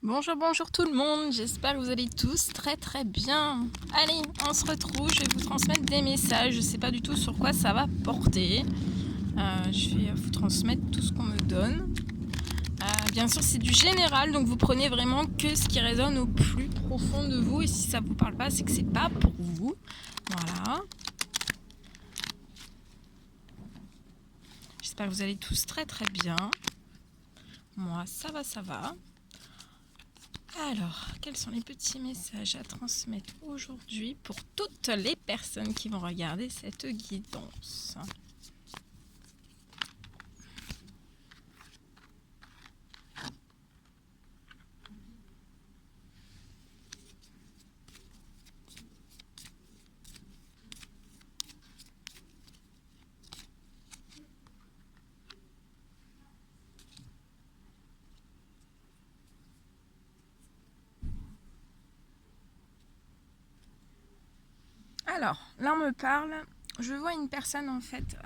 Bonjour, bonjour tout le monde, j'espère que vous allez tous très bien. Allez, on se retrouve, je vais vous transmettre des messages, je sais pas du tout sur quoi ça va porter. Je vais vous transmettre tout ce qu'on me donne. Bien sûr c'est du général, donc vous prenez vraiment que ce qui résonne au plus profond de vous, et si ça vous parle pas, c'est que c'est pas pour vous. Voilà. J'espère que vous allez tous très bien. Moi ça va. Alors, quels sont les petits messages à transmettre aujourd'hui pour toutes les personnes qui vont regarder cette guidance? Alors, là on me parle, je vois une personne en fait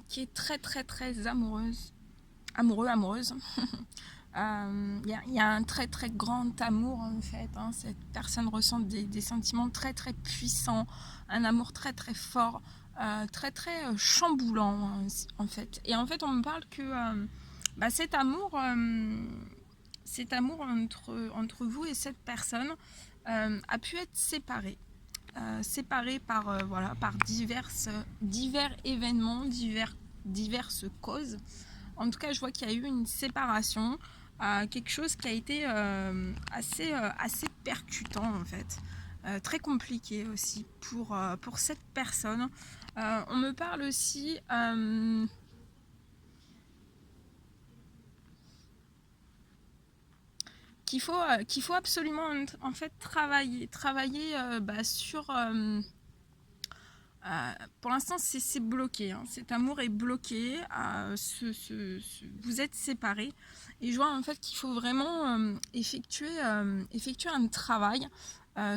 qui est très amoureuse. Amoureuse. Il y a un très grand amour en fait. Cette personne ressent des sentiments très puissants, un amour très fort, très chamboulant en fait. Et en fait, on me parle que cet amour entre vous et cette personne a pu être séparé. Séparés par, par divers événements, diverses causes. En tout cas, je vois qu'il y a eu une séparation, quelque chose qui a été assez percutant en fait, très compliqué aussi pour cette personne. On me parle aussi qu'il faut absolument en fait travailler sur pour l'instant c'est bloqué, cet amour est bloqué, vous êtes séparés, et je vois en fait qu'il faut vraiment effectuer un travail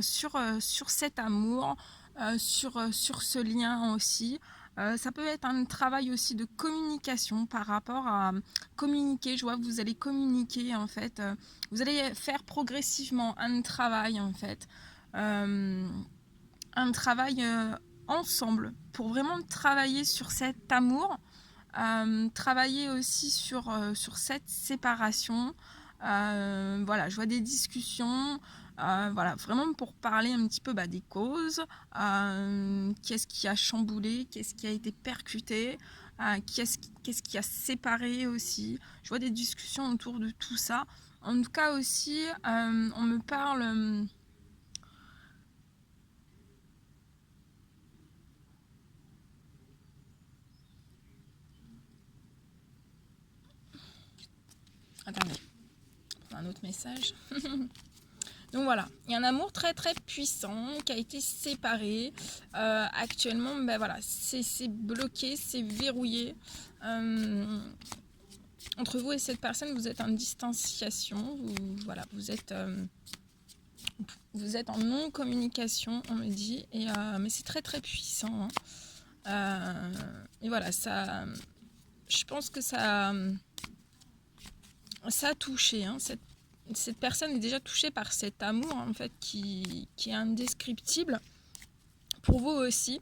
sur cet amour, sur ce lien aussi. Ça peut être un travail aussi de communication par rapport à communiquer. Je vois que vous allez communiquer en fait, vous allez faire progressivement un travail en fait, un travail ensemble pour vraiment travailler sur cet amour, travailler aussi sur cette séparation. Voilà, je vois des discussions, voilà, vraiment pour parler un petit peu des causes, qu'est-ce qui a chamboulé, qu'est-ce qui a été percuté, qu'est-ce qui a séparé aussi. Je vois des discussions autour de tout ça. En tout cas aussi, on me parle... Attendez, un autre message. Donc voilà, il y a un amour très puissant qui a été séparé. Actuellement, voilà, c'est bloqué, c'est verrouillé. Entre vous et cette personne, vous êtes en distanciation. Voilà, vous êtes en non-communication, on me dit. Mais c'est très puissant. Et voilà, ça, je pense que ça a touché. Cette personne est déjà touchée par cet amour en fait qui est indescriptible pour vous aussi.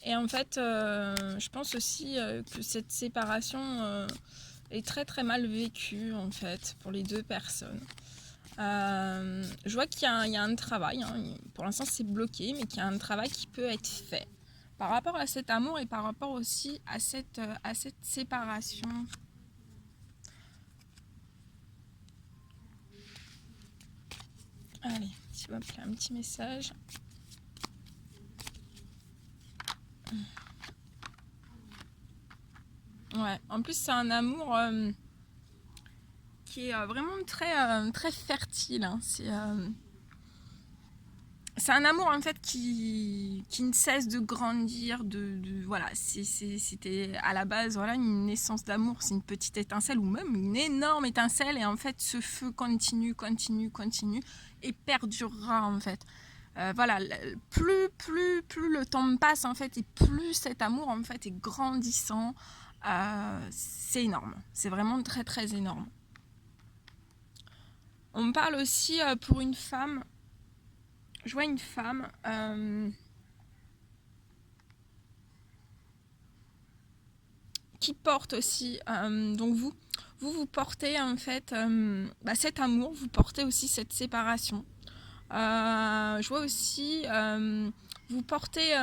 Et en fait, je pense aussi que cette séparation est très mal vécue en fait pour les deux personnes. Je vois qu'il y a un travail, pour l'instant c'est bloqué, mais qu'il y a un travail qui peut être fait par rapport à cet amour et par rapport aussi à cette séparation. Allez, tu vas appeler un petit message. Ouais, en plus c'est un amour qui est vraiment très fertile. C'est un amour en fait qui ne cesse de grandir, voilà, c'était à la base voilà une naissance d'amour, c'est une petite étincelle ou même une énorme étincelle, et en fait ce feu continue et perdurera en fait. Voilà, plus le temps passe en fait, et plus cet amour en fait est grandissant. C'est énorme, c'est vraiment très énorme. On me parle aussi pour une femme. Je vois une femme qui porte aussi, donc vous portez en fait cet amour, vous portez aussi cette séparation. Je vois aussi, vous portez,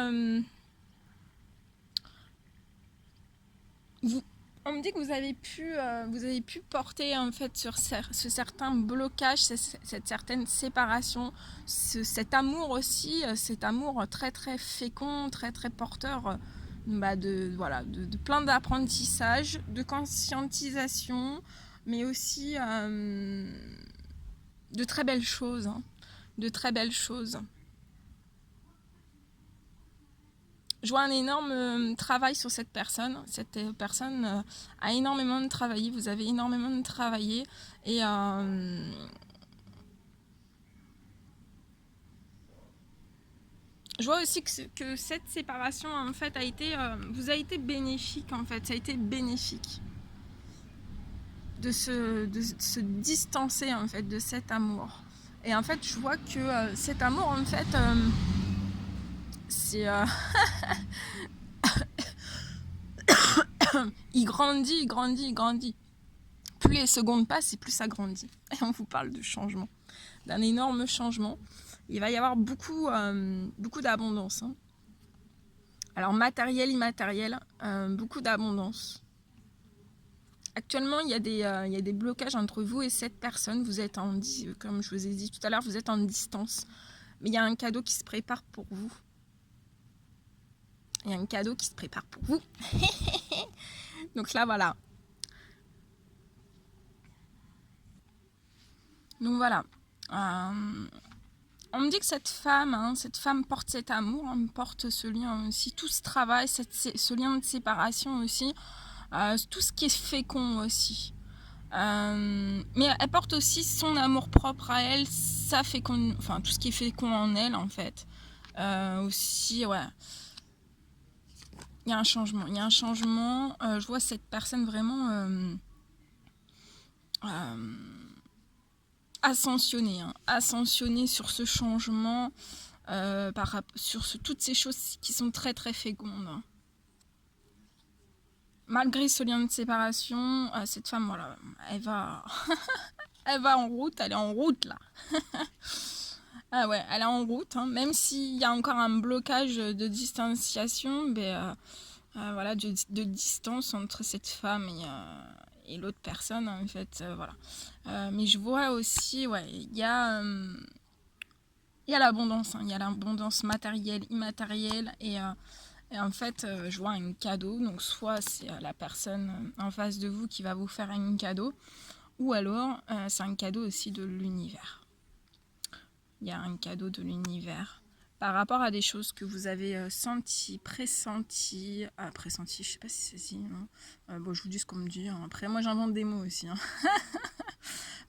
on me dit que vous avez pu porter en fait sur ce certain blocage, cette certaine séparation, cet amour aussi, cet amour très très fécond, très très porteur de plein d'apprentissage, de conscientisation, mais aussi de très belles choses, hein, de très belles choses. Je vois un énorme travail sur cette personne. Cette personne a énormément de travaillé, vous avez énormément de travaillé et je vois aussi que cette séparation en fait vous a été bénéfique en fait, ça a été bénéfique de se distancer en fait de cet amour. Et en fait, je vois que cet amour en fait c'est il grandit, il grandit, il grandit. Plus les secondes passent et plus ça grandit. Et on vous parle de changement, d'un énorme changement. Il va y avoir beaucoup d'abondance. Hein. Alors matériel, immatériel, beaucoup d'abondance. Actuellement, il y a des blocages entre vous et cette personne. Vous êtes comme je vous ai dit tout à l'heure, vous êtes en distance. Mais il y a un cadeau qui se prépare pour vous. Il y a un cadeau qui se prépare pour vous. Donc là, voilà. Donc voilà. On me dit que cette femme porte cet amour, porte ce lien aussi, tout ce travail, ce lien de séparation aussi, tout ce qui est fécond aussi. Mais elle porte aussi son amour propre à elle, tout ce qui est fécond en elle en fait. Aussi, ouais. Il y a un changement. Je vois cette personne vraiment ascensionner sur ce changement, sur toutes ces choses qui sont très très fécondes. Malgré ce lien de séparation, cette femme, voilà, elle va, elle va en route, elle est en route là. Ah ouais, elle est en route, hein, même s'il y a encore un blocage de distanciation, voilà, de distance entre cette femme et l'autre personne, en fait, voilà. Mais je vois aussi, ouais, il y a l'abondance, hein, il y a l'abondance matérielle, immatérielle, et en fait, je vois un cadeau, donc soit c'est la personne en face de vous qui va vous faire un cadeau, ou alors c'est un cadeau aussi de l'univers. Il y a un cadeau de l'univers par rapport à des choses que vous avez senties, pressenties, je sais pas si c'est si, bon, je vous dis ce qu'on me dit, hein. Après moi j'invente des mots aussi, hein.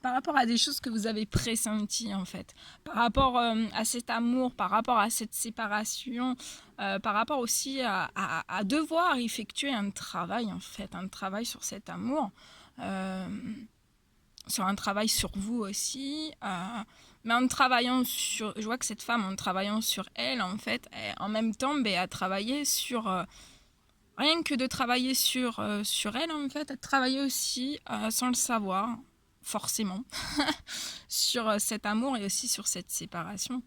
Par rapport à des choses que vous avez pressenties en fait, par rapport à cet amour, par rapport à cette séparation, par rapport aussi à devoir effectuer un travail en fait, un travail sur cet amour, sur un travail sur vous aussi, mais en travaillant sur, je vois que cette femme en travaillant sur elle en fait, en même temps a travaillé sur rien que de travailler sur elle en fait, elle travaillait aussi sans le savoir forcément sur cet amour et aussi sur cette séparation.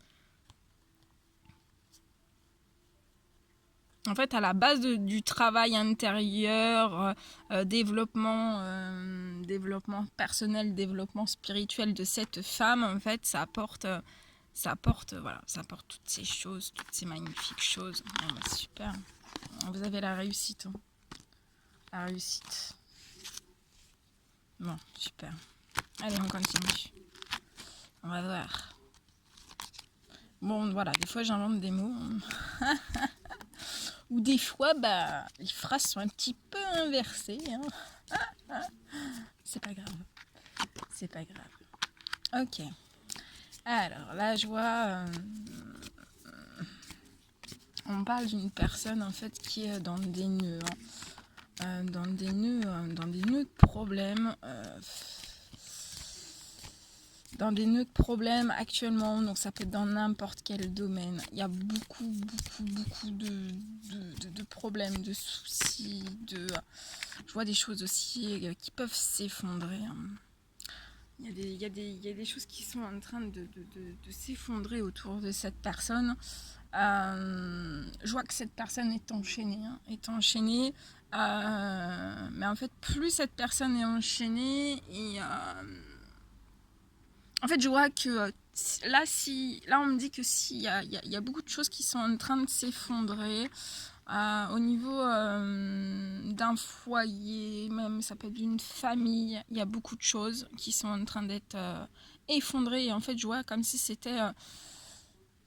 En fait, à la base du travail intérieur, développement personnel, développement spirituel de cette femme, en fait, ça apporte toutes ces choses, toutes ces magnifiques choses. Super. Vous avez la réussite. Hein. La réussite. Bon, super. Allez, on continue. On va voir. Bon, voilà, des fois j'invente des mots. Ou des fois, les phrases sont un petit peu inversées. Hein. C'est pas grave. C'est pas grave. Ok. Alors, là, je vois... on parle d'une personne, en fait, qui est dans des nœuds. Hein. Dans des nœuds de problèmes. dans des nœuds de problèmes actuellement, donc ça peut être dans n'importe quel domaine. Il y a beaucoup de problèmes, de soucis, je vois des choses aussi qui peuvent s'effondrer. Il y a des choses qui sont en train de s'effondrer autour de cette personne. Je vois que cette personne est enchaînée. Mais en fait, plus cette personne est enchaînée, et en fait, je vois que là, on me dit que s'il y a beaucoup de choses qui sont en train de s'effondrer. Au niveau d'un foyer, même ça peut être d'une famille, il y a beaucoup de choses qui sont en train d'être effondrées. Et en fait, je vois comme si c'était...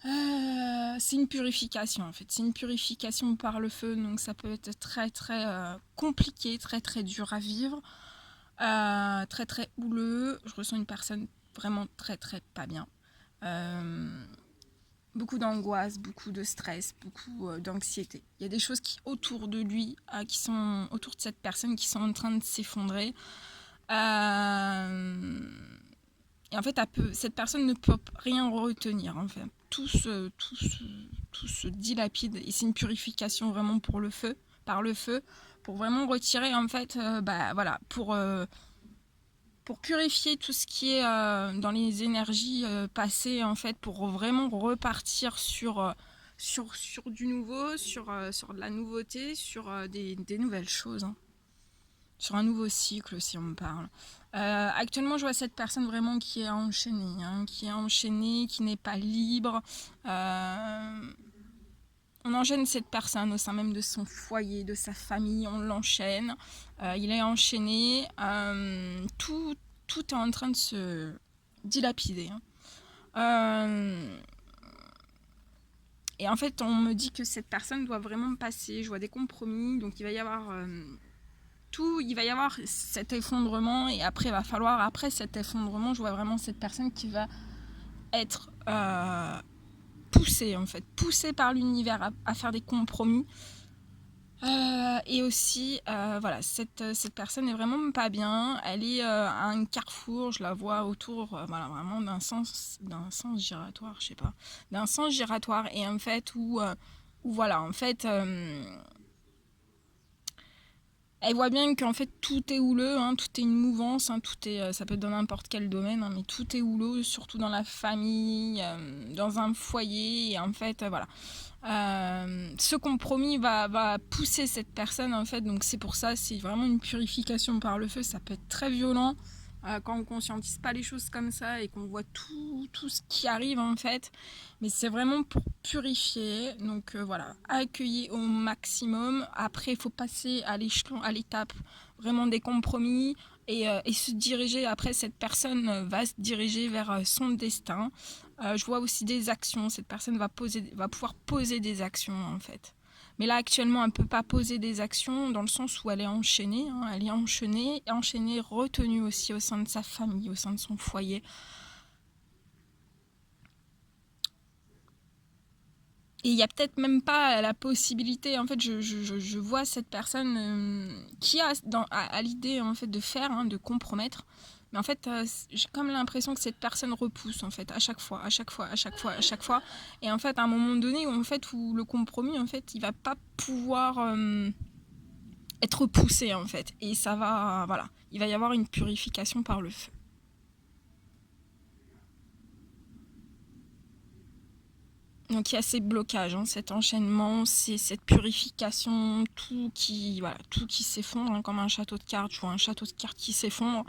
c'est une purification en fait. C'est une purification par le feu, donc ça peut être très compliqué, très dur à vivre. Très houleux. Je ressens une personne vraiment très pas bien. Beaucoup d'angoisse, beaucoup de stress, beaucoup d'anxiété. Il y a des choses qui autour de lui, qui sont autour de cette personne, qui sont en train de s'effondrer. Et en fait, cette personne ne peut rien retenir. En fait. Tout se dilapide. Et c'est une purification vraiment par le feu, pour vraiment retirer en fait, voilà, pour purifier tout ce qui est dans les énergies passées, en fait, pour vraiment repartir sur du nouveau, sur de la nouveauté, sur des nouvelles choses, hein. Sur un nouveau cycle, si on me parle. Actuellement, je vois cette personne vraiment qui est enchaînée, qui n'est pas libre. On enchaîne cette personne au sein même de son foyer, de sa famille, on l'enchaîne. Il est enchaîné. Tout est en train de se dilapider. Et en fait, on me dit que cette personne doit vraiment passer. Je vois des compromis, donc il va y avoir il va y avoir cet effondrement. Et après, il va falloir, après cet effondrement, je vois vraiment cette personne qui va être poussée par l'univers à faire des compromis. Et aussi, voilà, cette personne est vraiment pas bien. Elle est à un carrefour, je la vois autour, voilà, vraiment d'un sens giratoire, je sais pas, d'un sens giratoire. Et en fait, où voilà, en fait, elle voit bien qu'en fait tout est houleux, hein, tout est une mouvance, hein, tout est, ça peut être dans n'importe quel domaine, hein, mais tout est houleux, surtout dans la famille, dans un foyer. Et en fait, voilà. Ce compromis va pousser cette personne, en fait, donc c'est pour ça, c'est vraiment une purification par le feu. Ça peut être très violent quand on conscientise pas les choses comme ça et qu'on voit tout ce qui arrive, en fait, mais c'est vraiment pour purifier. Donc voilà, accueillir au maximum. Après, il faut passer à l'échelon, à l'étape vraiment des compromis, et se diriger. Après, cette personne va se diriger vers son destin. Je vois aussi des actions. Cette personne va pouvoir poser des actions, en fait. Mais là, actuellement, elle ne peut pas poser des actions dans le sens où elle est enchaînée. Hein. Elle est enchaînée, retenue aussi au sein de sa famille, au sein de son foyer. Et il n'y a peut-être même pas la possibilité, en fait, je vois cette personne qui a à l'idée, en fait, de faire, hein, de compromettre. Mais en fait, j'ai comme l'impression que cette personne repousse, en fait, à chaque fois. Et en fait, à un moment donné, où le compromis, en fait, il va pas pouvoir être poussé, en fait. Et ça va, voilà, il va y avoir une purification par le feu. Donc il y a ces blocages, hein, cet enchaînement, cette purification, tout qui s'effondre, hein, comme un château de cartes. Je vois un château de cartes qui s'effondre,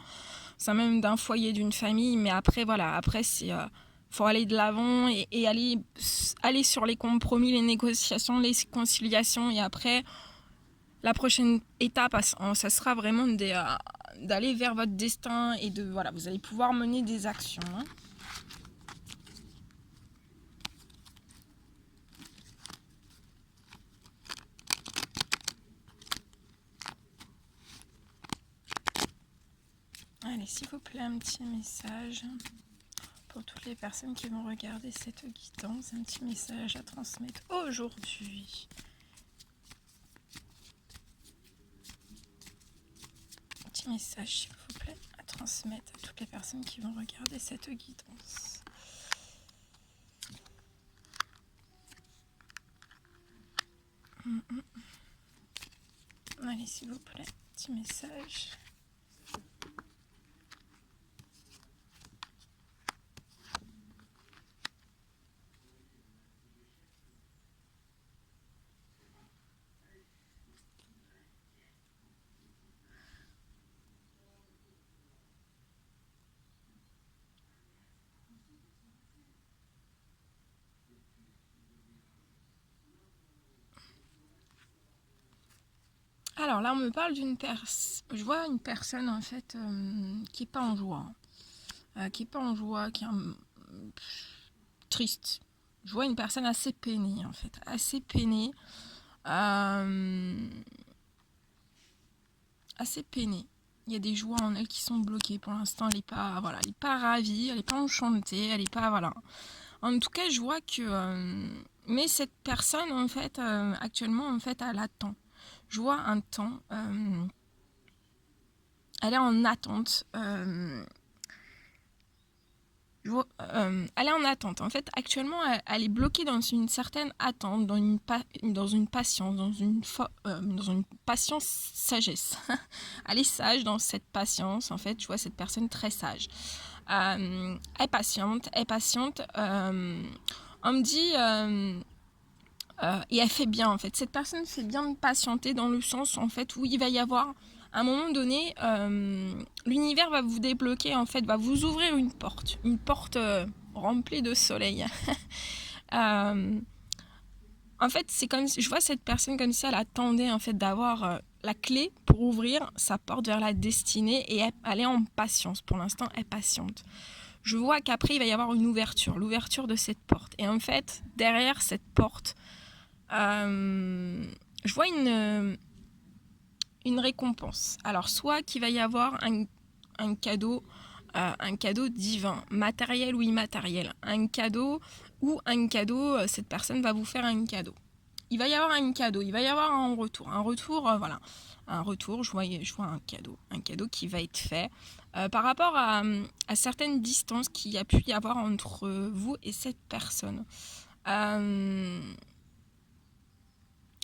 ça même d'un foyer, d'une famille. Mais après, voilà, c'est faut aller de l'avant et aller sur les compromis, les négociations, les conciliations. Et après, la prochaine étape, ça sera vraiment d'aller vers votre destin, et voilà, vous allez pouvoir mener des actions, hein. Allez, s'il vous plaît, un petit message pour toutes les personnes qui vont regarder cette guidance, un petit message à transmettre aujourd'hui. Un petit message, s'il vous plaît, à transmettre. transmettre à toutes les personnes qui vont regarder cette guidance. Allez, s'il vous plaît, petit message. Alors là, on me parle d'une personne. Je vois une personne en fait qui est pas en joie, qui est pas en joie, qui est triste. Je vois une personne assez peinée en fait, assez peinée, assez peinée. Il y a des joies en elle qui sont bloquées. Pour l'instant, elle est pas, voilà, elle est pas ravie, elle est pas enchantée, elle est pas, voilà. En tout cas, je vois que, mais cette personne en fait, actuellement en fait, elle attend. Je vois un temps. Elle est en attente. Elle est en attente. En fait, actuellement, elle est bloquée dans une certaine attente, dans une patience, dans une patience sagesse. Elle est sage dans cette patience. En fait, je vois cette personne très sage. Elle est patiente, on me dit... et elle fait bien en fait. Cette personne fait bien de patienter dans le sens en fait où il va y avoir à un moment donné, l'univers va vous débloquer en fait, va vous ouvrir une porte remplie de soleil. En fait, c'est comme si je vois cette personne comme si elle attendait en fait d'avoir la clé pour ouvrir sa porte vers la destinée et elle est en patience. Pour l'instant, elle patiente. Je vois qu'après il va y avoir une ouverture, l'ouverture de cette porte. Et en fait, derrière cette porte, je vois une récompense. Alors, soit qu'il va y avoir un cadeau divin, matériel ou immatériel. Un cadeau, cette personne va vous faire un cadeau. Il va y avoir un cadeau, il va y avoir un retour. Voilà. Un retour, je vois un cadeau qui va être fait par rapport à certaines distances qu'il y a pu y avoir entre vous et cette personne.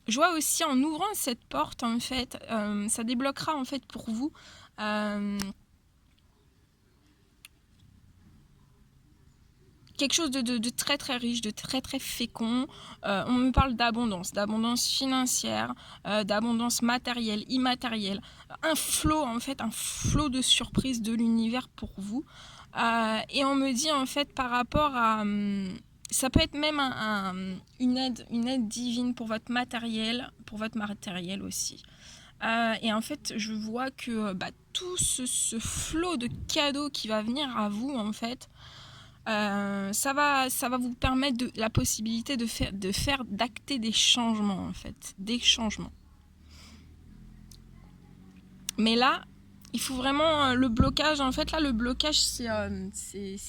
Je vois aussi en ouvrant cette porte, en fait, ça débloquera en fait pour vous quelque chose de très très riche, de très très fécond. On me parle d'abondance financière, d'abondance matérielle, immatérielle. Un flot de surprises de l'univers pour vous. Et on me dit en fait par rapport à... ça peut être même une aide divine pour votre matériel aussi. Et en fait, je vois que tout ce flot de cadeaux qui va venir à vous, en fait, ça va vous permettre la possibilité d'acter des changements, en fait, des changements. Mais là, il faut vraiment le blocage. En fait, là, le blocage, c'est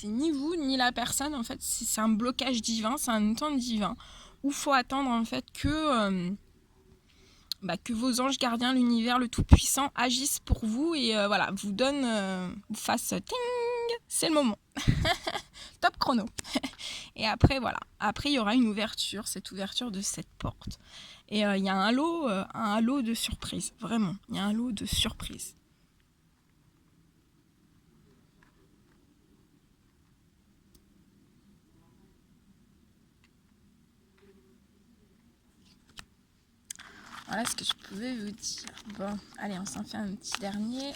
ni vous ni la personne. En fait, c'est un blocage divin, c'est un temps divin où il faut attendre en fait que vos anges gardiens, l'univers, le Tout-Puissant agissent pour vous et voilà, vous fassent ting, c'est le moment. Top chrono. Et après, voilà. Après, il y aura une ouverture, cette ouverture de cette porte. Et il y a un lot de surprises. Vraiment, il y a un lot de surprises. Voilà ce que je pouvais vous dire. Bon, allez, on s'en fait un petit dernier.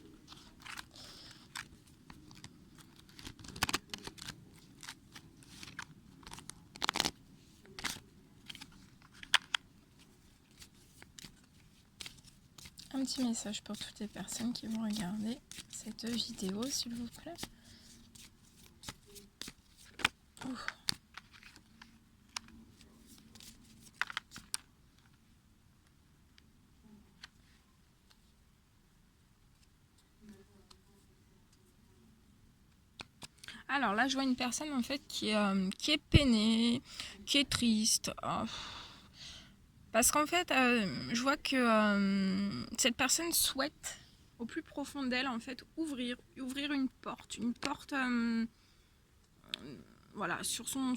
Un petit message pour toutes les personnes qui vont regarder cette vidéo, s'il vous plaît. Ouh. Alors là, je vois une personne en fait qui est peinée, qui est triste. Oh. Parce qu'en fait, je vois que cette personne souhaite au plus profond d'elle, en fait, ouvrir une porte, voilà, sur son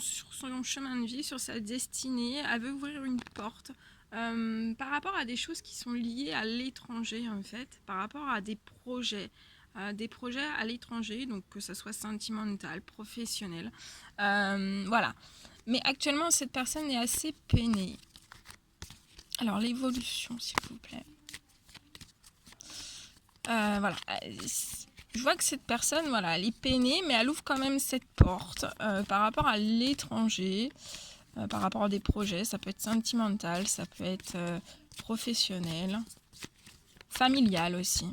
chemin de vie, sur sa destinée. Elle veut ouvrir une porte par rapport à des choses qui sont liées à l'étranger, en fait, par rapport à des projets à l'étranger, donc que ce soit sentimental, professionnel, voilà. Mais actuellement, cette personne est assez peinée. Alors, l'évolution, s'il vous plaît. Voilà. Je vois que cette personne, voilà, elle est peinée, mais elle ouvre quand même cette porte par rapport à l'étranger, par rapport à des projets. Ça peut être sentimental, ça peut être professionnel, familial aussi.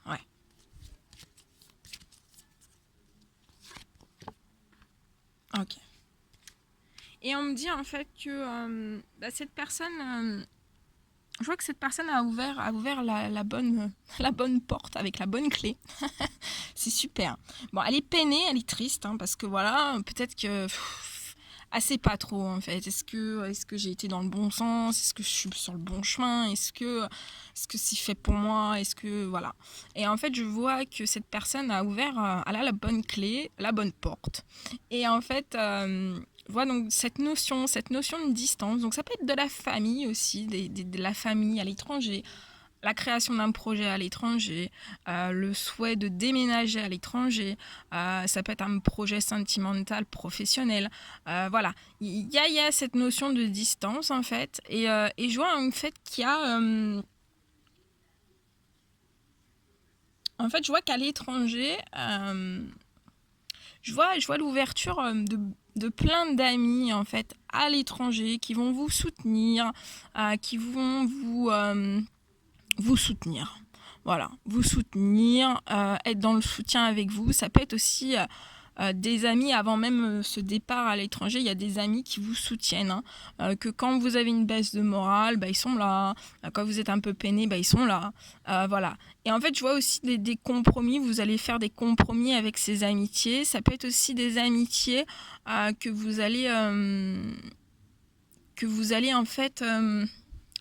Ouais. Ok. Et on me dit en fait que cette personne, je vois que cette personne a ouvert la bonne porte avec la bonne clé. C'est super. Bon, elle est peinée, elle est triste, hein, parce que voilà, peut-être que elle sait pas trop en fait. Est-ce que j'ai été dans le bon sens? Est-ce que je suis sur le bon chemin? Est-ce que c'est fait pour moi? Est-ce que voilà. Et en fait, je vois que cette personne a ouvert, elle a la bonne clé, la bonne porte. Et en fait, je vois donc cette notion de distance. Donc ça peut être de la famille aussi, de la famille à l'étranger, la création d'un projet à l'étranger, le souhait de déménager à l'étranger, ça peut être un projet sentimental, professionnel, voilà. Il y a cette notion de distance en fait, et je vois en fait qu'il y a... en fait, je vois qu'à l'étranger, je vois l'ouverture de plein d'amis en fait à l'étranger qui vont vous soutenir, qui vont vous soutenir. Voilà, vous soutenir, être dans le soutien avec vous. Ça peut être aussi des amis avant même ce départ à l'étranger. Il y a des amis qui vous soutiennent. Hein, que quand vous avez une baisse de morale, bah, ils sont là. Quand vous êtes un peu peiné, bah, ils sont là. Voilà. Et en fait, je vois aussi des compromis. Vous allez faire des compromis avec ces amitiés. Ça peut être aussi des amitiés que vous allez en fait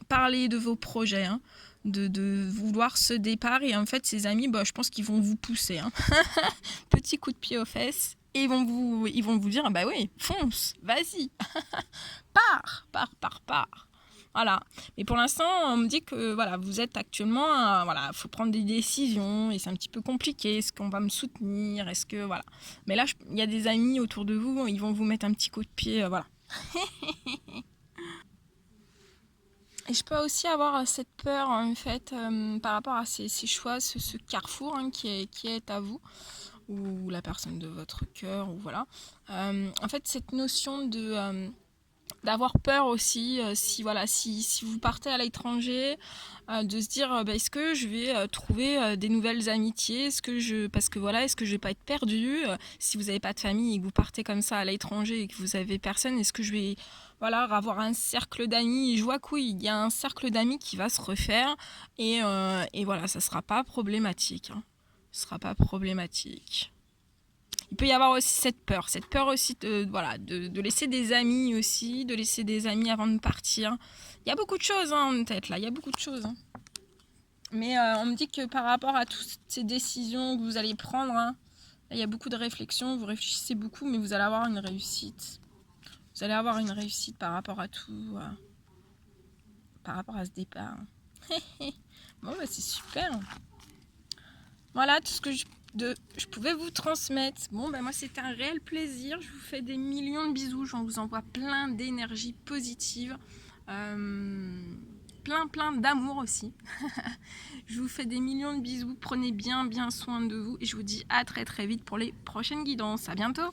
parler de vos projets. Hein, de vouloir ce départ, et en fait ces amis, bah, je pense qu'ils vont vous pousser, hein. Petit coup de pied aux fesses, et ils vont vous dire bah oui, fonce, vas-y, pars. Voilà. Mais pour l'instant, on me dit que voilà, vous êtes actuellement, voilà, faut prendre des décisions et c'est un petit peu compliqué. Est-ce qu'on va me soutenir? Est-ce que voilà. Mais là, il y a des amis autour de vous, ils vont vous mettre un petit coup de pied, voilà. Et je peux aussi avoir cette peur en fait par rapport à ces choix, ce carrefour, hein, qui est à vous, ou la personne de votre cœur, ou voilà. En fait, cette notion d'avoir peur aussi, si vous partez à l'étranger, de se dire est-ce que je vais trouver des nouvelles amitiés, est-ce que je vais pas être perdu, si vous n'avez pas de famille et que vous partez comme ça à l'étranger et que vous avez personne, est-ce que je vais avoir un cercle d'amis? Et je vois que oui, il y a un cercle d'amis qui va se refaire, et voilà, ça sera pas problématique, hein. Ce sera pas problématique. Il peut y avoir aussi cette peur aussi de laisser des amis aussi, de laisser des amis avant de partir. Il y a beaucoup de choses, hein, en tête là, il y a beaucoup de choses. Hein. Mais on me dit que par rapport à toutes ces décisions que vous allez prendre, hein, il y a beaucoup de réflexions, vous réfléchissez beaucoup, mais vous allez avoir une réussite. Vous allez avoir une réussite par rapport à tout, par rapport à ce départ. Bon, bah c'est super. Voilà tout ce que je pouvais vous transmettre. Bon, ben moi c'était un réel plaisir. Je vous fais des millions de bisous. Je vous envoie plein d'énergie positive. Plein d'amour aussi. Je vous fais des millions de bisous. Prenez bien soin de vous. Et je vous dis à très vite pour les prochaines guidances. À bientôt.